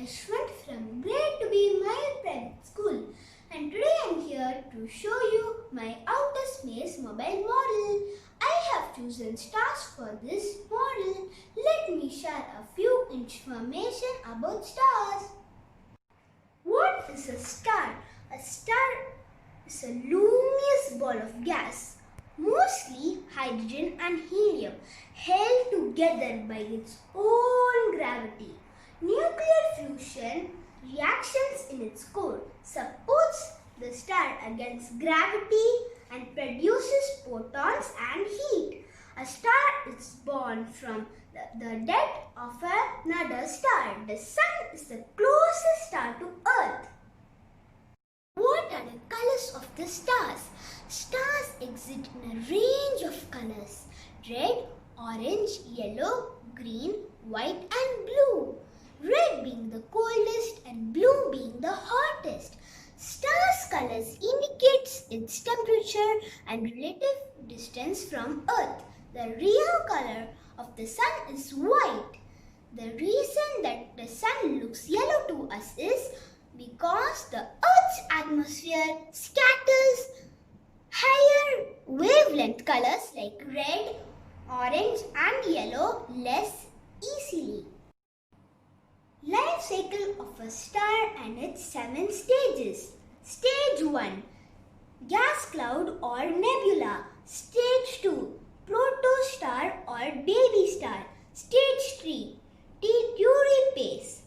Yashwant from grade to be my private school, and today I am here to show you my outer space mobile model. I have chosen stars for this model. Let me share a few information about stars. What is a star? A star is a luminous ball of gas, mostly hydrogen and helium, held together by its own gravity. Nuclear fusion reactions in its core supports the star against gravity and produces photons and heat. A star is born from the death of another star. The sun is the closest star to Earth. What are the colors of the stars? Stars exist in a range of colors: red, orange, yellow, green, white and blue. Red being the coldest and blue being the hottest. Star's colors indicates its temperature and relative distance from Earth. The real color of the sun is white. The reason that the sun looks yellow to us is because the Earth's atmosphere scatters higher wavelength colors like red, orange and yellow less easily. Life cycle of a star and its 7 stages. Stage 1, gas cloud or nebula. Stage 2, protostar or baby star. Stage 3, T-Curie phase.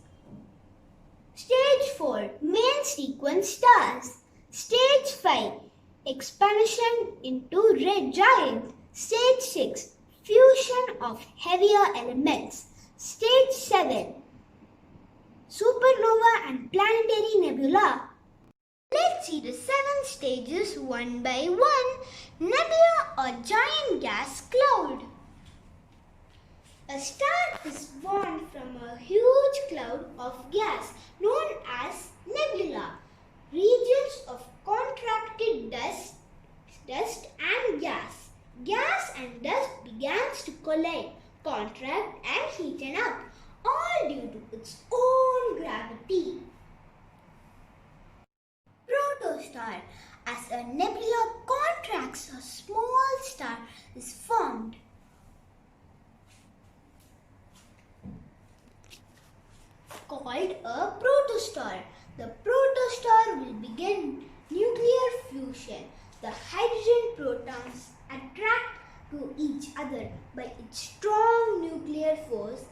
Stage 4, main sequence stars. Stage 5, expansion into red giant. Stage 6, fusion of heavier elements. Stage 7, supernova and planetary nebula. Let's see the 7 stages one by one. Nebula or giant gas cloud. A star is born from a huge cloud of gas known as nebula. Regions of contracted dust and gas. Gas and dust begins to collide, contract and heaten up, all due to its own gravity. Protostar. As a nebula contracts, a small star is formed. Called a protostar. The protostar will begin nuclear fusion. The hydrogen protons attract to each other by its strong nuclear force,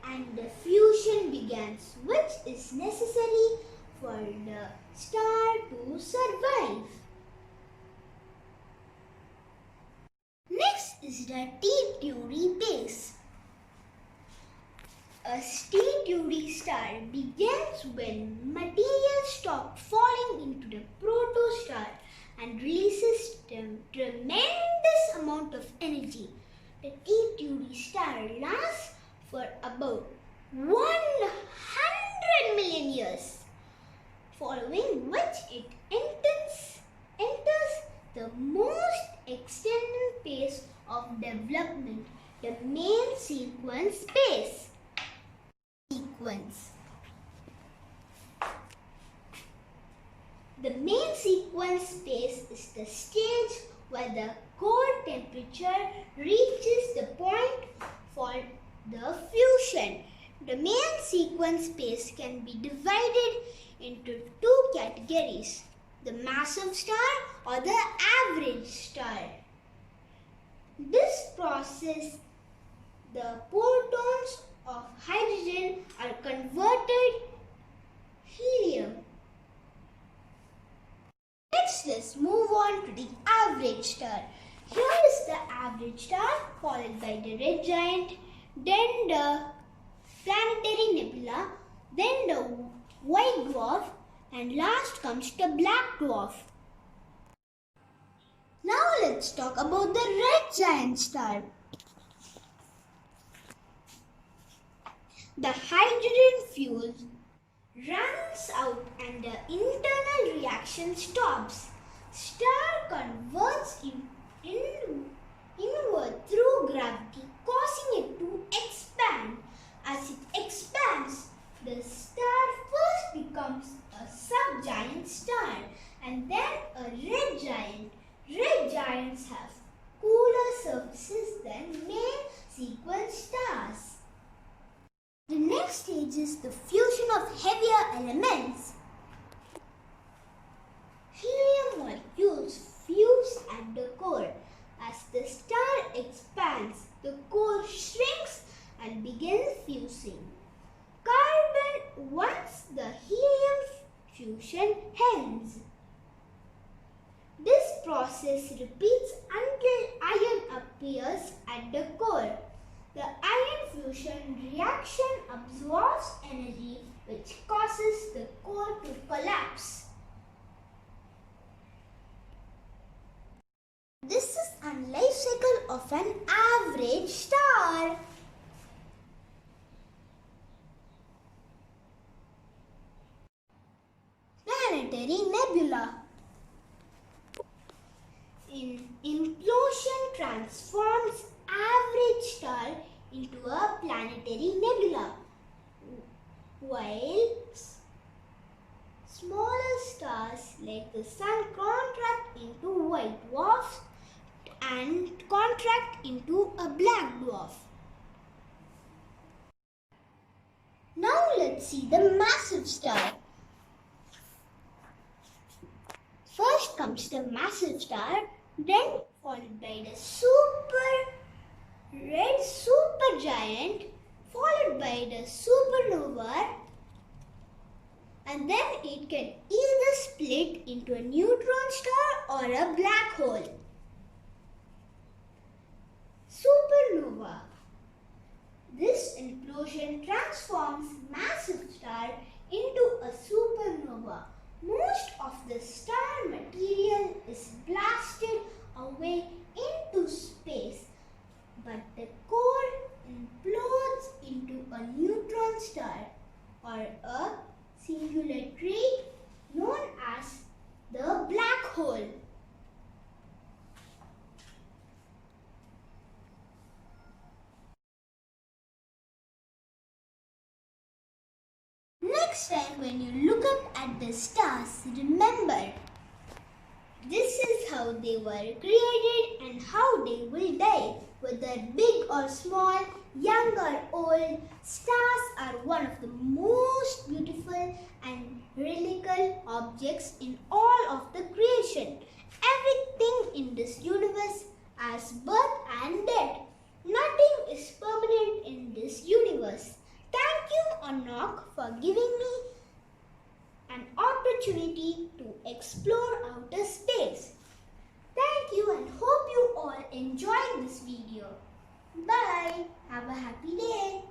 and the fusion begins, which is necessary for the star to survive. Next is the T-Curie phase. A T-Curie star begins when material stops falling into the protostar and releases a tremendous amount of energy. The T-Curie star lasts for about 100 million years, following which it enters the most extended phase of development, the main sequence phase. The main sequence phase is the stage where the core temperature reaches the point for the fusion. The main sequence phase can be divided into 2 categories: the massive star or the average star. This process, the photons of hydrogen are converted helium. Next, let's move on to the average star. Here is the average star, followed by the red giant, then the planetary nebula, then the white dwarf, and last comes the black dwarf. Now let's talk about the red giant star. The hydrogen fuel runs out and the internal reaction stops. Star converts inward through gravity, causing it to expand. As it expands, the star and then a red giant. Red giants have cooler surfaces than main sequence stars. The next stage is the fusion of heavier elements. Helium molecules fuse at the core. As the star expands, the core shrinks and begins fusing. Carbon once the helium fusion ends. This process repeats until iron appears at the core. The iron fusion reaction absorbs energy, which causes the core to collapse. This is a life cycle of an average star. Planetary nebula. Implosion transforms average star into a planetary nebula, while smaller stars like the Sun contract into white dwarfs and contract into a black dwarf. Now let's see the massive star. First comes the massive star, then followed by the red supergiant, followed by the supernova, and then it can either split into a neutron star or a black hole. Supernova. This implosion transforms massive star into a supernova. Most of the star material is blasted away into space, but the core implodes into a neutron star or a singular tree known as the black hole. Next time when you look up at the stars, remember, this is how they were created and how they will die. Whether big or small, young or old, stars are one of the most beautiful and relical objects in all of the creation. Everything in this universe has birth and death. Nothing is permanent in this universe. Thank you, ADNOC, for giving me an opportunity to explore outer space. Thank you and hope you all enjoyed this video. Bye. Have a happy day.